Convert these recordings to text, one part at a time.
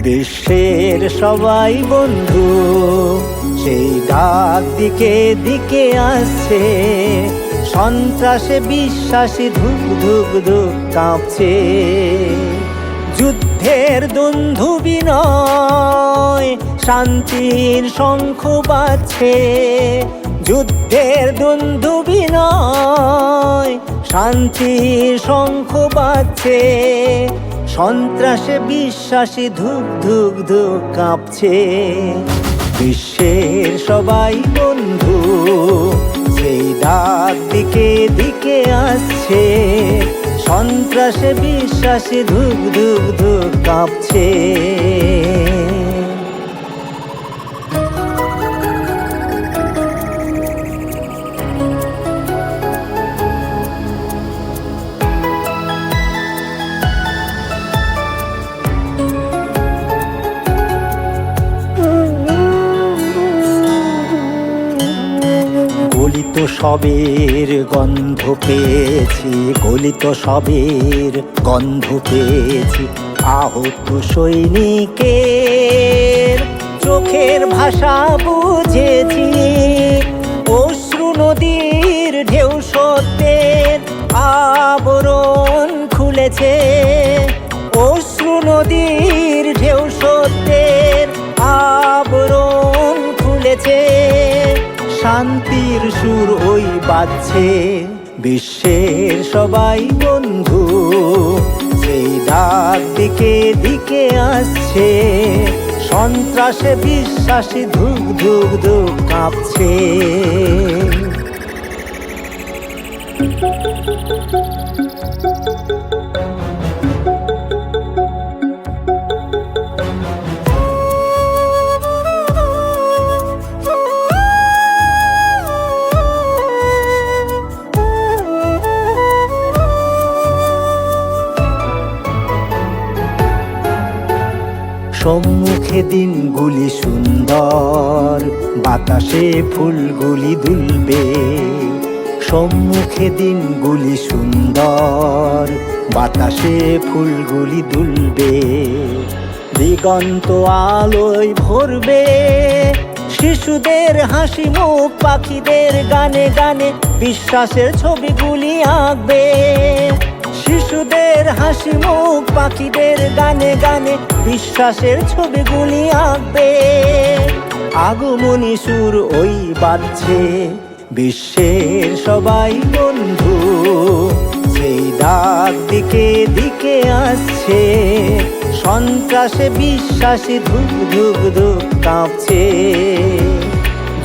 বিশ্বের সবাই বন্ধু সেই ডাক দিকে দিকে আসছে, সন্ত্রাসে বিশ্বাসী ধুক ধুক ধুক কাঁপছে। যুদ্ধের দুন্ধুবি নয়, শান্তির শঙ্খ বাজছে। যুদ্ধের দুন্ধুবি নয়, শান্তির শঙ্খ বাজছে। সন্ত্রাসে বিশ্বাসী ধুক ধুক ধুক কাঁপছে। বিশ্বের সবাই বন্ধু সেই ডাক দিকে দিকে আসছে, সন্ত্রাসে বিশ্বাসী ধুক ধুক ধুক কাঁপছে। গলিত সবের গন্ধ পেয়েছি, গলিত সবের গন্ধ পেয়েছি। আহত সৈনিকের চোখের ভাষা বুঝেছি। অশ্রু নদীর ঢেউ সত্যের আবরণ খুলেছে। অশ্রু নদীর ঢেউ সত্যের আবরণ খুলেছে। শান্তির সুর ওই বাজছে। বিশ্বের সবাই বন্ধু সেই ডাক দিকে দিকে আসছে, সন্ত্রাসে বিশ্বাসী ধুক ধুক ধুক কাঁপছে। সম্মুখে দিনগুলি সুন্দর, বাতাসে ফুলগুলি দুলবে। সম্মুখে দিনগুলি সুন্দর, বাতাসে ফুলগুলি দুলবে। দিগন্ত আলোয় ভরবে, শিশুদের হাসি মুখ পাখিদের গানে গানে বিশ্বাসের ছবিগুলি আঁকবে। শিশুদের হাসি মুখ পাখিদের গানে গানে বিশ্বাসের ছবিগুলি আঁকবে। আগমনী সুর ওই বাজছে। বিশ্বের সবাই বন্ধু সেই ডাক দিকে দিকে আসছে, সন্ত্রাসে বিশ্বাসী ধুক ধুক ধুক কাঁপছে।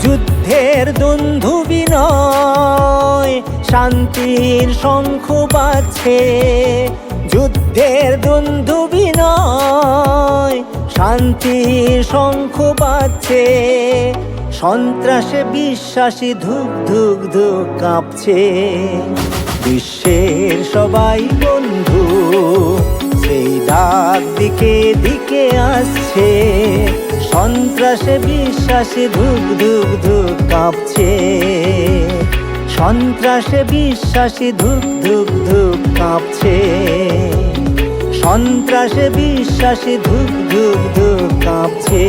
যুদ্ধের দুন্ধুবি নয়, শান্তির শঙ্খ বাজছে। যুদ্ধের দুন্ধুবি নয়, শান্তির শঙ্খ বাজছে। সন্ত্রাসে বিশ্বাসী ধুক ধুক ধুক কাঁপছে। বিশ্বের সবাই বন্ধু সেই ডাক দিকে দিকে আসছে, সন্ত্রাসে বিশ্বাসী ধুক ধুক ধুক কাঁপছে। সন্ত্রাসে বিশ্বাসী ধুক ধুক ধুক কাঁপছে। সন্ত্রাসে বিশ্বাসী ধুক ধুক ধুক কাঁপছে।